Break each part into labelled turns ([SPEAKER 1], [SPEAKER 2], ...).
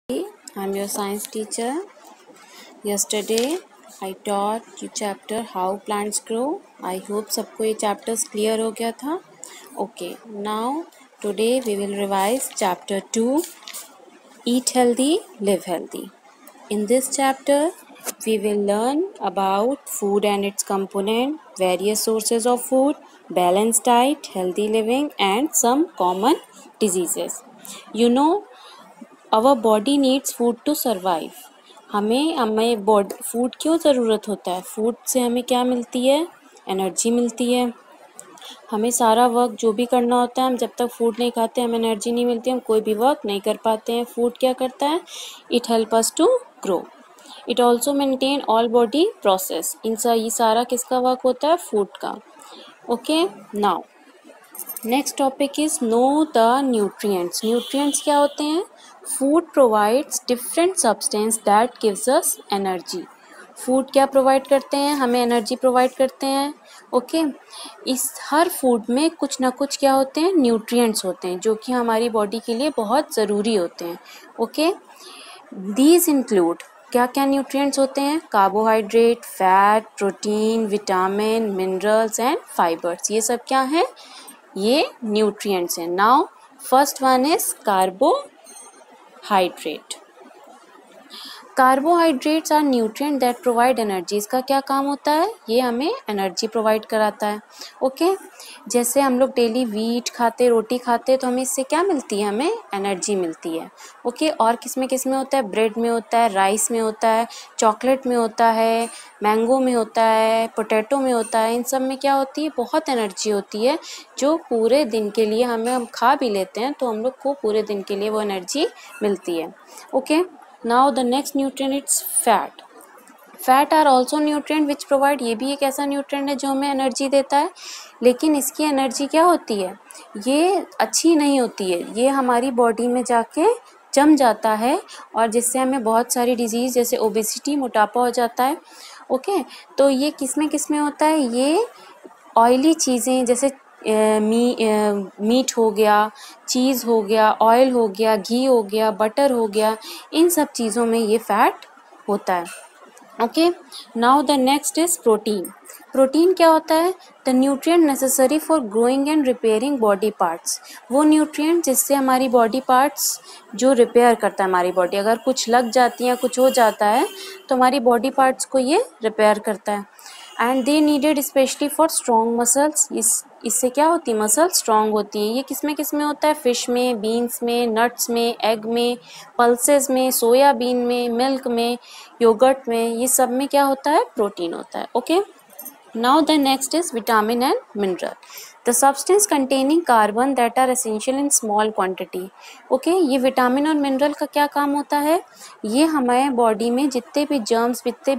[SPEAKER 1] I'm your science teacher. Yesterday I taught you chapter how plants grow. I hope सबको ये chapters clear हो गया था. Okay, now today we will revise chapter 2, Eat Healthy, Live Healthy. In this chapter we will learn about food and its component, various sources of food, balanced diet, healthy living and some common diseases. You know, our body needs food to survive. हमें food क्यों ज़रूरत होता है? Food से हमें क्या मिलती है? एनर्जी मिलती है. हमें सारा वर्क जो भी करना होता है, हम जब तक फूड नहीं खाते हमें एनर्जी नहीं मिलती, हम कोई भी वर्क नहीं कर पाते हैं. फूड क्या करता है? It help us to grow. It also maintain all body process. ये सारा किसका वर्क होता है? फूड का. Okay, now next topic is know the nutrients. Nutrients क्या होते हैं? Food provides different substance that gives us energy. Food क्या प्रोवाइड करते हैं? हमें एनर्जी प्रोवाइड करते हैं. ओके, इस हर फूड में कुछ ना कुछ क्या होते हैं? न्यूट्रिएंट्स होते हैं जो कि हमारी बॉडी के लिए बहुत ज़रूरी होते हैं. ओके, दीज इंक्लूड, क्या क्या न्यूट्रिएंट्स होते हैं? Carbohydrate, fat, protein, vitamin, minerals and fibres. ये सब क्या हैं? ये न्यूट्रिएंट्स हैं. Now first one is carbohydrate. Carbohydrates are nutrient that provide energy. इसका क्या काम होता है? ये हमें एनर्जी प्रोवाइड कराता है. ओके, जैसे हम लोग डेली व्हीट खाते, रोटी खाते, तो हमें इससे क्या मिलती है? हमें एनर्जी मिलती है. ओके, और किस में होता है? ब्रेड में होता है, राइस में होता है, चॉकलेट में होता है, मैंगो में होता है, पोटैटो में होता है. इन सब में क्या होती है? बहुत एनर्जी होती है जो पूरे दिन के लिए हम खा भी लेते हैं तो हम लोग को पूरे दिन के लिए वो एनर्जी मिलती है. Okay, now the next nutrient is fat. Fat are also nutrient which provide. ये भी एक ऐसा न्यूट्रिएंट है जो हमें एनर्जी देता है, लेकिन इसकी एनर्जी क्या होती है? ये अच्छी नहीं होती है. ये हमारी बॉडी में जाके जम जाता है और जिससे हमें बहुत सारी डिजीज़ जैसे ओबेसिटी, मोटापा हो जाता है. ओके, तो ये किस में होता है? ये ऑयली चीज़ें जैसे मीट हो गया, चीज़ हो गया, ऑयल हो गया, घी हो गया, बटर हो गया, इन सब चीज़ों में ये फैट होता है. Okay, now the next is protein. Protein क्या होता है? The nutrient necessary for growing and repairing body parts. वो न्यूट्रिएंट जिससे हमारी बॉडी पार्ट्स जो रिपेयर करता है हमारी बॉडी, अगर कुछ लग जाती है, कुछ हो जाता है तो हमारी बॉडी पार्ट्स को ये रिपेयर करता है. And they needed specially for strong muscles. इससे क्या होती है? मसल स्ट्रॉन्ग होती है. ये किस में होता है? फिश में, बीन्स में, नट्स में, एग में, पल्सेस में, सोयाबीन में, मिल्क में, योगर्ट में, ये सब में क्या होता है? प्रोटीन होता है. Okay, now the next is vitamin and mineral. The substance containing carbon that are essential in small quantity. Okay, ये विटामिन और मिनरल का क्या काम होता है? ये हमारे बॉडी में जितने भी जर्म्स, जितने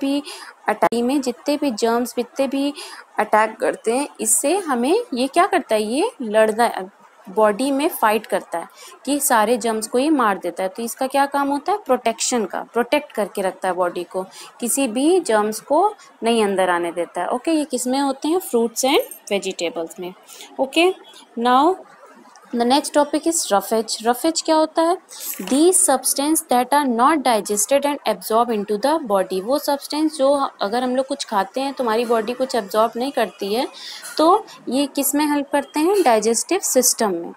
[SPEAKER 1] भी अटैक करते हैं, इससे हमें ये क्या करता है? ये लड़ना, बॉडी में फाइट करता है कि सारे जर्म्स को ये मार देता है. तो इसका क्या काम होता है? प्रोटेक्शन का. प्रोटेक्ट करके रखता है बॉडी को, किसी भी जर्म्स को नहीं अंदर आने देता है. ओके, ये किस में होते हैं? फ्रूट्स एंड वेजिटेबल्स में. Okay, now the next topic is roughage. Roughage क्या होता है? These substance that are not digested and absorb into the body. वो सब्सटेंस जो अगर हम लोग कुछ खाते हैं तो हमारी बॉडी कुछ एब्जॉर्ब नहीं करती है, तो ये किस में हेल्प करते हैं? डाइजेस्टिव सिस्टम में.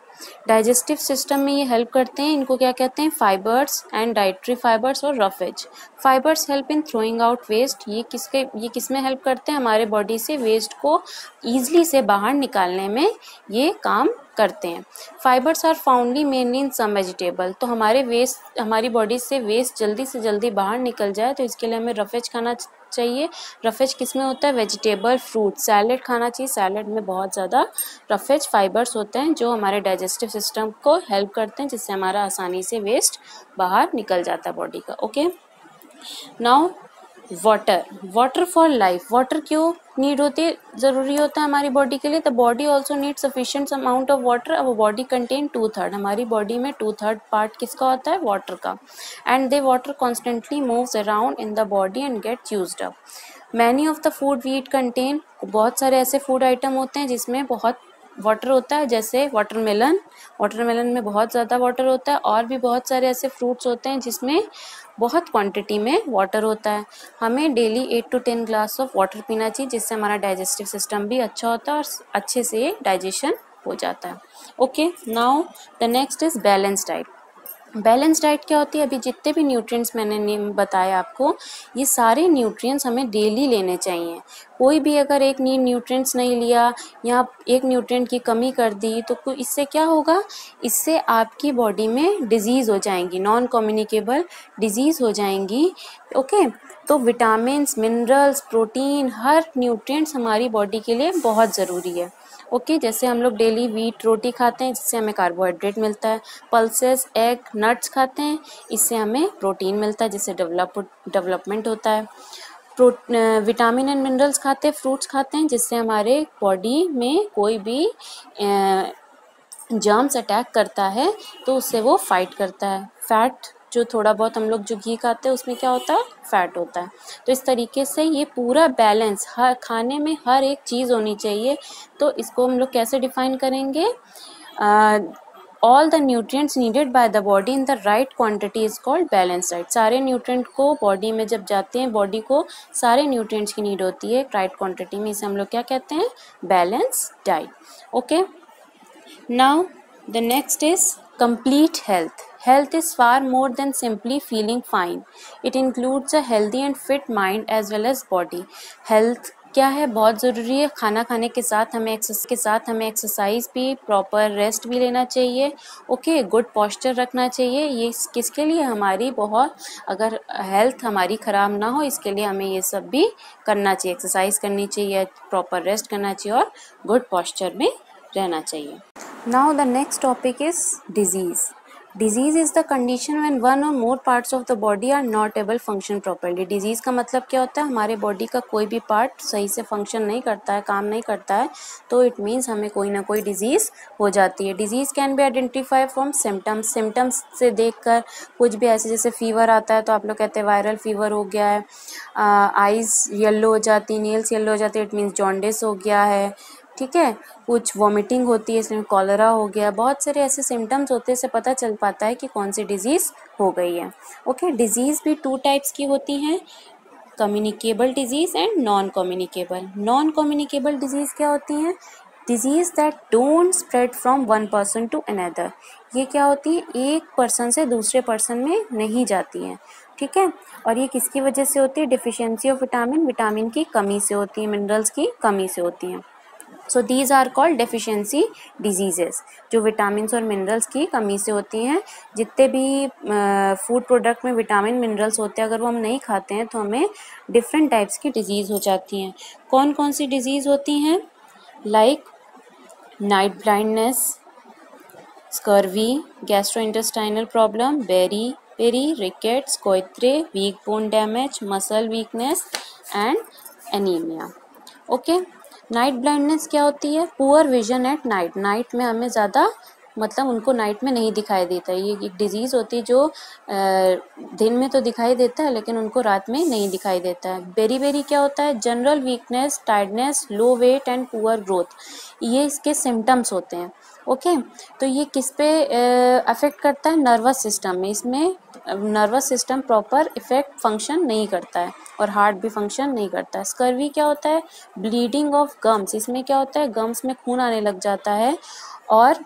[SPEAKER 1] डाइजेस्टिव सिस्टम में ये हेल्प करते हैं. इनको क्या कहते हैं? फाइबर्स एंड डाइटरी फाइबर्स और roughage. Fibres help in throwing out waste. ये किस में हेल्प करते हैं? हमारे बॉडी से वेस्ट को ईजिली से बाहर निकालने में ये काम करते हैं. Fibres are foundly mainly in some vegetable. तो हमारी बॉडी से वेस्ट जल्दी से जल्दी बाहर निकल जाए तो इसके लिए हमें रफेज खाना चाहिए. रफेज किस में होता है? वेजिटेबल, फ्रूट, सैलेड खाना चाहिए. सैलेड में बहुत ज़्यादा रफेज फाइबर्स होते हैं जो हमारे डाइजेस्टिव सिस्टम को हेल्प करते हैं, जिससे हमारा आसानी से वेस्ट बाहर निकल जाता है बॉडी का. Okay, now water. Water for life. Water क्यों नीड होती है? ज़रूरी होता है हमारी बॉडी के लिए. The body also need sufficient amount of water. अब बॉडी कंटेन 2/3. हमारी बॉडी में 2/3 पार्ट किसका होता है? वाटर का. And they water constantly moves around in the body and gets used up. Many of the food we eat contain. बहुत सारे ऐसे फूड आइटम होते हैं जिसमें बहुत वाटर होता है, जैसे वाटरमेलन वाटरमेलन में बहुत ज़्यादा वाटर होता है, और भी बहुत सारे ऐसे फ्रूट्स होते हैं जिसमें बहुत क्वांटिटी में वाटर होता है। हमें daily 8 to 10 glass of water पीना चाहिए, जिससे हमारा डाइजेस्टिव सिस्टम भी अच्छा होता है और अच्छे से डाइजेशन हो जाता है। Okay, now the next is balance diet. Balance diet क्या होती है? अभी जितने भी न्यूट्रिएंट्स मैंने बताया आपको, ये सारे न्यूट्रिएंट्स हमें डेली लेने चाहिए। कोई भी अगर एक न्यूट्रिएंट्स नहीं लिया या एक न्यूट्रिएंट की कमी कर दी तो इससे क्या होगा? इससे आपकी बॉडी में डिजीज़ हो जाएंगी, नॉन कम्युनिकेबल डिजीज़ हो जाएंगी। ओके, तो विटामिन्स, मिनरल्स, प्रोटीन, हर न्यूट्रिएंट्स हमारी बॉडी के लिए बहुत ज़रूरी है। ओके, जैसे हम लोग डेली व्हीट रोटी खाते हैं जिससे हमें कार्बोहाइड्रेट मिलता है, पल्सेस, एग, नट्स खाते हैं, इससे हमें प्रोटीन मिलता है जिससे डेवलपमेंट होता है। विटामिन एंड मिनरल्स खाते हैं, फ्रूट्स खाते हैं, जिससे हमारे बॉडी में कोई भी जर्म्स अटैक करता है तो उससे वो फाइट करता है। फैट, जो थोड़ा बहुत हम लोग जो घी खाते हैं उसमें क्या होता है? फैट होता है। तो इस तरीके से ये पूरा बैलेंस, हर खाने में हर एक चीज़ होनी चाहिए। तो इसको हम लोग कैसे डिफाइन करेंगे? All the nutrients needed by the body in the right quantity is called balance diet. सारे न्यूट्रिएंट को बॉडी में जब जाते हैं, बॉडी को सारे न्यूट्रिएंट्स की नीड होती है राइट क्वांटिटी में, इसे हम लोग क्या कहते हैं? Balance diet. Okay, now the next is complete health. Health is far more than simply feeling fine. It includes a healthy and fit mind as well as body. Health क्या है? बहुत ज़रूरी है। खाना खाने के साथ हमें एक्सरसाइज भी, प्रॉपर रेस्ट भी लेना चाहिए। ओके, गुड पोस्चर रखना चाहिए। ये किसके लिए? हमारी बहुत, अगर हेल्थ हमारी ख़राब ना हो इसके लिए हमें ये सब भी करना चाहिए। एक्सरसाइज करनी चाहिए, प्रॉपर रेस्ट करना चाहिए और गुड पोस्चर में रहना चाहिए। Now the next topic is disease. Disease is the condition when one or more parts of the body are not able to function properly. Disease का मतलब क्या होता है? हमारे बॉडी का कोई भी पार्ट सही से फंक्शन नहीं करता है, काम नहीं करता है, तो इट मीन्स हमें कोई ना कोई डिजीज़ हो जाती है। Disease can be identify from symptoms. Symptoms से देखकर कुछ भी ऐसे, जैसे फीवर आता है तो आप लोग कहते हैं वायरल फीवर हो गया है, आइज़ येलो हो जाती, नेल्स येलो हो जाती है, इट मीन्स जॉन्डिस हो गया है। ठीक है, कुछ वॉमिटिंग होती है, इसमें कॉलरा हो गया। बहुत सारे ऐसे सिम्टम्स होते हैं, इससे पता चल पाता है कि कौन सी डिजीज़ हो गई है। ओके, डिजीज़ भी 2 टाइप्स की होती हैं, communicable disease and non communicable. Non communicable disease क्या होती हैं? Disease that don't spread from one person to another. ये क्या होती है? एक पर्सन से दूसरे पर्सन में नहीं जाती हैं। ठीक है, और ये किसकी वजह से होती है? डिफिशियंसी ऑफ विटामिन की कमी से होती है, मिनरल्स की कमी से होती हैं। So these are called deficiency diseases, जो विटामिन्स और मिनरल्स की कमी से होती हैं। जितने भी फूड प्रोडक्ट में विटामिन मिनरल्स होते हैं, अगर वो हम नहीं खाते हैं तो हमें डिफरेंट टाइप्स की डिजीज़ हो जाती हैं। कौन कौन सी डिजीज़ होती हैं? Like night blindness, scurvy, gastrointestinal problem, beri, rickets, goitre, weak bone damage, muscle weakness and anaemia. Okay, night blindness क्या होती है? Poor vision at night. Night में हमें ज़्यादा, मतलब उनको नाइट में नहीं दिखाई देता है। ये एक डिजीज़ होती है जो दिन में तो दिखाई देता है लेकिन उनको रात में नहीं दिखाई देता है। बेरी क्या होता है? General weakness, tiredness, low weight and poor growth, ये इसके सिम्टम्स होते हैं। ओके, तो ये किस पे अफेक्ट करता है? नर्वस सिस्टम में। इसमें nervous system proper effect function नहीं करता है और हार्ट भी फंक्शन नहीं करता है। स्कर्वी क्या होता है? Bleeding of gums. इसमें क्या होता है? गम्स में खून आने लग जाता है और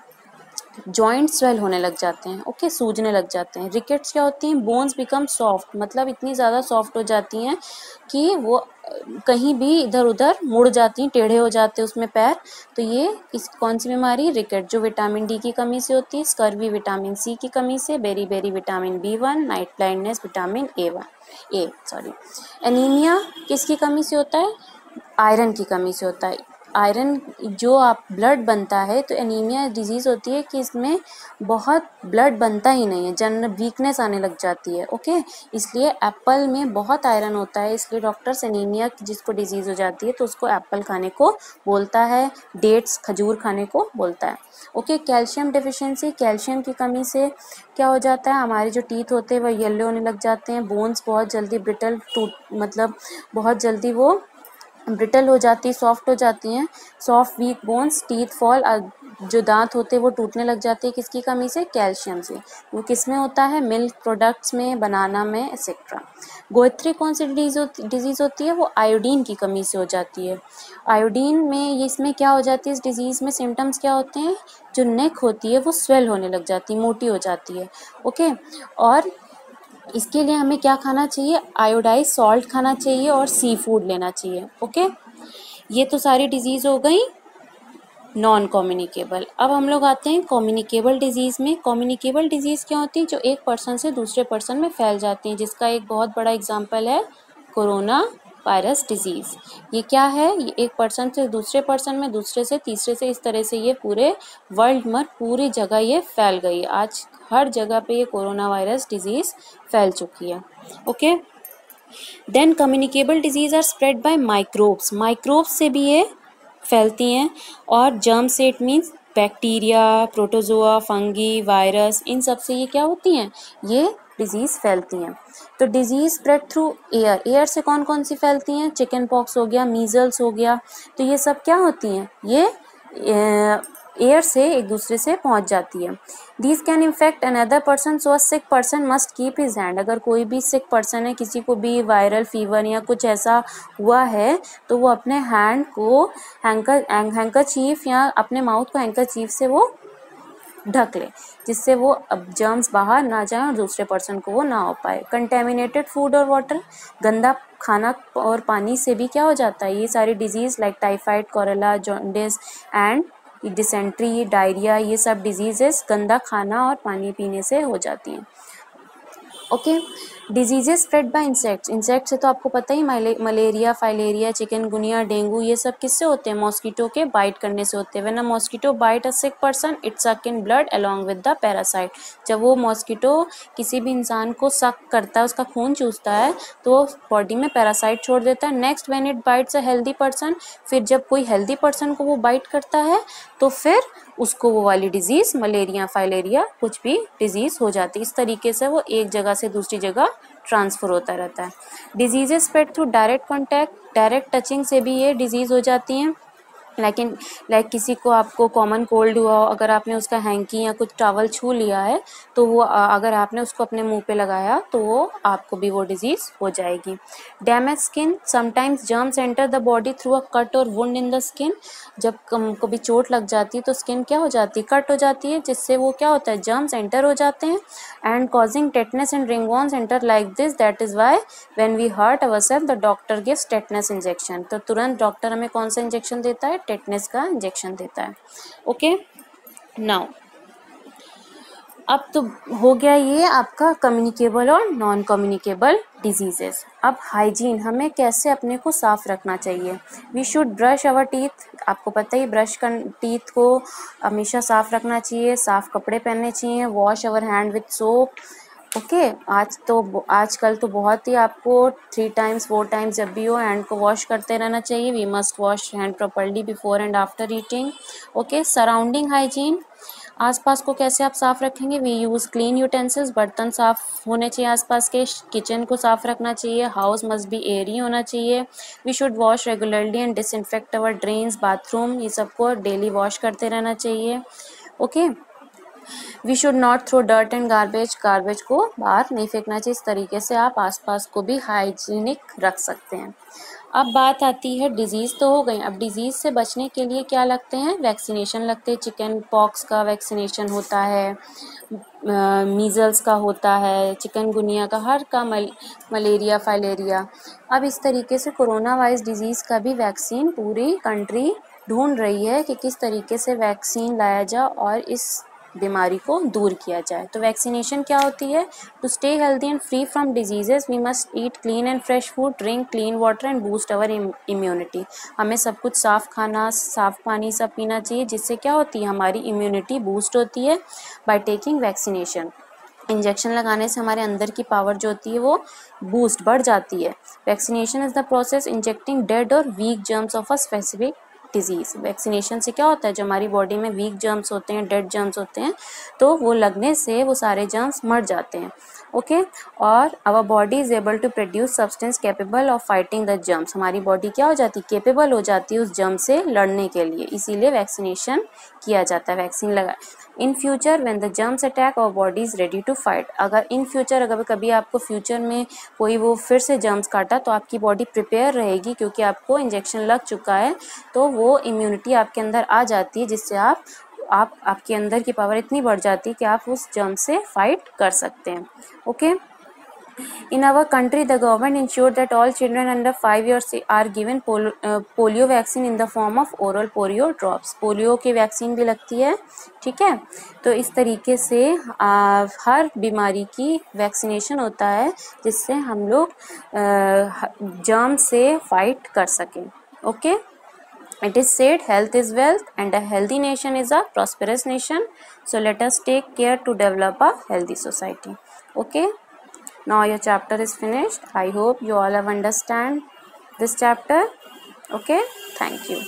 [SPEAKER 1] जॉइंट स्वेल होने लग जाते हैं। ओके, सूजने लग जाते हैं। रिकेट्स क्या होती हैं? बोन्स बिकम सॉफ्ट, मतलब इतनी ज़्यादा सॉफ्ट हो जाती हैं कि वो कहीं भी इधर उधर मुड़ जाती हैं, टेढ़े हो जाते हैं उसमें पैर। तो ये कौन सी बीमारी? रिकेट, जो विटामिन डी की कमी से होती है। स्कर्वी विटामिन सी की कमी से, beri vitamin B1, night blindness vitamin A. Anaemia किसकी कमी से होता है? आयरन की कमी से होता है। आयरन जो आप ब्लड बनता है, तो एनीमिया डिजीज़ होती है कि इसमें बहुत ब्लड बनता ही नहीं है, जनरल वीकनेस आने लग जाती है। ओके, इसलिए एप्पल में बहुत आयरन होता है, इसलिए डॉक्टर्स एनीमिया जिसको डिजीज़ हो जाती है तो उसको एप्पल खाने को बोलता है, डेट्स, खजूर खाने को बोलता है। ओके, कैल्शियम डेफिशिएंसी, कैल्शियम की कमी से क्या हो जाता है? हमारे जो टीथ होते हैं वह येलो होने लग जाते हैं। बोन्स बहुत जल्दी ब्रिटल मतलब बहुत जल्दी वो ब्रिटल हो जाती है, सॉफ्ट हो जाती हैं। Soft weak bones, teeth fall, जो दांत होते हैं वो टूटने लग जाते हैं, किसकी कमी से? कैल्शियम से। वो किस में होता है? मिल्क प्रोडक्ट्स में, बनाना में, एक्सेट्रा। गोइत्री कौन सी डिजीज़ होती है? वो आयोडीन की कमी से हो जाती है। आयोडीन में ये इसमें क्या हो जाती है? इस डिजीज़ में सिम्टम्स क्या होते हैं? जो नेक होती है वो स्वेल होने लग जाती है, मोटी हो जाती है। ओके, और इसके लिए हमें क्या खाना चाहिए? आयोडाइज सॉल्ट खाना चाहिए और सी फूड लेना चाहिए। ओके, ये तो सारी डिजीज़ हो गई नॉन कम्युनिकेबल। अब हम लोग आते हैं कम्युनिकेबल डिजीज़ में। कम्युनिकेबल डिजीज़ क्या होती है? जो एक पर्सन से दूसरे पर्सन में फैल जाती हैं, जिसका एक बहुत बड़ा एग्जाम्पल है कोरोना वायरस डिजीज़। ये क्या है? ये एक पर्सन से दूसरे पर्सन में, दूसरे से तीसरे से, इस तरह से ये पूरे वर्ल्ड में पूरी जगह ये फैल गई। आज हर जगह पे ये कोरोना वायरस डिजीज़ फैल चुकी है। Okay, then communicable diseases are spread by microbes. Microbes से भी ये फैलती हैं, और जर्म से it means bacteria, protozoa, fungi, virus, इन सब से ये क्या होती हैं? ये डिजीज़ फैलती हैं। तो disease spread through air. Air से कौन कौन सी फैलती हैं? चिकन पॉक्स हो गया, मीजल्स हो गया। तो ये सब क्या होती हैं? ये एयर से एक दूसरे से पहुंच जाती है। These can infect another person, so a sick person must keep his hand. अगर कोई भी सिक पर्सन है, किसी को भी वायरल फीवर या कुछ ऐसा हुआ है, तो वो अपने हैंड को हैंकरचीफ या अपने माउथ को हैंकरचीफ से वो ढक ले, जिससे वो अब जर्म्स बाहर ना जाए और दूसरे पर्सन को वो ना हो पाए। कंटेमिनेटेड फूड और वाटर, गंदा खाना और पानी से भी क्या हो जाता है? ये सारी disease like typhoid, cholera, jaundice and dysentery, diarrhoea, ये सब डिजीजेस गंदा खाना और पानी पीने से हो जाती हैं। Okay, diseases spread by insects. Insect से तो आपको पता ही, मलेरिया, फाइलेरिया, चिकनगुनिया, डेंगू, ये सब किससे होते हैं? मॉस्किटो के बाइट करने से होते हैं। When a mosquito bite a sick person, it suck in blood along with the parasite. जब वो मॉस्किटो किसी भी इंसान को सक करता है, उसका खून चूसता है, तो वो बॉडी में पैरासाइट छोड़ देता है। Next when it bytes a healthy person, फिर जब कोई हेल्दी पर्सन को वो बाइट करता है, तो फिर उसको वो वाली डिजीज़, मलेरिया, फाइलेरिया, कुछ भी डिजीज़ हो जाती है। इस तरीके से वो एक जगह से दूसरी जगह ट्रांसफ़र होता रहता है। Diseases spread through direct contact, direct touching से भी ये डिजीज़ हो जाती हैं। लाइक किसी को, आपको कॉमन कोल्ड हुआ हो, अगर आपने उसका हैंकी या कुछ टॉवल छू लिया है, तो वो अगर आपने उसको अपने मुंह पे लगाया, तो वो आपको भी वो डिजीज़ हो जाएगी। Damage skin, sometimes germs enter the body through a cut और वुंड इन द स्किन। जब कभी चोट लग जाती है तो स्किन क्या हो जाती है? कट हो जाती है, जिससे वो क्या होता है? जर्म्स एंटर हो जाते हैं and causing tetanus and ringworms enter like this. That is why when we hurt ourself the doctor gives tetanus injection. तो तुरंत डॉक्टर हमें कौन सा इंजेक्शन देता है? टेटनस का इंजेक्शन देता है। ओके, नाउ अब तो हो गया ये आपका कम्युनिकेबल और नॉन कम्युनिकेबल डिजीजेस। अब हाइजीन, हमें कैसे अपने को साफ रखना चाहिए? We should brush our teeth. आपको पता ही, ब्रश कर टीथ को हमेशा साफ रखना चाहिए, साफ कपड़े पहनने चाहिए, wash our hand with soap. Okay, आजकल तो बहुत ही आपको 3 टाइम्स 4 टाइम्स जब भी हो हैंड को वॉश करते रहना चाहिए। We must wash hand properly before and after eating. Okay, surrounding hygiene, आसपास को कैसे आप साफ रखेंगे? वी यूज़ क्लीन यूटेंसिल्स, बर्तन साफ होने चाहिए आसपास के, किचन को साफ रखना चाहिए, हाउस मस्ट बी एयरी होना चाहिए। We should wash regularly and disinfect our drains, bathroom, ये सबको डेली वॉश करते रहना चाहिए। Okay, we should not throw dirt and garbage को बाहर नहीं फेंकना चाहिए। इस तरीके से आप आसपास को भी हाइजीनिक रख सकते हैं। अब बात आती है, डिजीज़ तो हो गई, अब डिजीज़ से बचने के लिए क्या लगते हैं? वैक्सीनेशन लगते हैं। चिकन पॉक्स का वैक्सीनेशन होता है, मीज़ल्स का होता है, चिकनगुनिया का, हर का, मलेरिया, फाइलेरिया। अब इस तरीके से कोरोना वायरस डिजीज़ का भी वैक्सीन पूरी कंट्री ढूंढ रही है कि किस तरीके से वैक्सीन लाया जाए और इस बीमारी को दूर किया जाए। तो वैक्सीनेशन क्या होती है? To stay healthy and free from diseases we must eat clean and fresh food, drink clean water and boost our immunity. हमें सब कुछ साफ खाना, साफ पानी सब पीना चाहिए, जिससे क्या होती है? हमारी इम्यूनिटी बूस्ट होती है बाय टेकिंग वैक्सीनेशन। इंजेक्शन लगाने से हमारे अंदर की पावर जो होती है वो बूस्ट बढ़ जाती है। Vaccination is the process injecting dead और weak germs of a specific disease. Vaccination से क्या होता है? जो हमारी बॉडी में वीक जर्म्स होते हैं, डेड जर्म्स होते हैं, तो वो लगने से वो सारे जर्म्स मर जाते हैं। ओके। और our body is able to produce substance capable of fighting the germs, हमारी बॉडी क्या हो जाती है, कैपेबल हो जाती है उस जर्म से लड़ने के लिए, इसीलिए वैक्सीनेशन किया जाता है, वैक्सीन लगा। In future when the germs attack our body is ready to fight, अगर इन फ्यूचर अगर कभी आपको फ्यूचर में कोई वो फिर से जर्म्स काटा तो आपकी बॉडी प्रिपेयर रहेगी, क्योंकि आपको इंजेक्शन लग चुका है, तो वो इम्यूनिटी आपके अंदर आ जाती है, जिससे आपके अंदर की पावर इतनी बढ़ जाती है कि आप उस जर्म से फाइट कर सकते हैं। Okay. In our country, the government ensured that all children under 5 years are given polio vaccine in the form of oral polio drops. Polio की वैक्सीन भी लगती है, ठीक है। तो इस तरीके से हर बीमारी की वैक्सीनेशन होता है, जिससे हम लोग जर्म से फाइट कर सकें। Okay. It is said health is wealth and a healthy nation is a prosperous nation. So let us take care to develop a healthy society. Okay. Now your chapter is finished. I hope you all have understand this chapter. Okay. Thank you.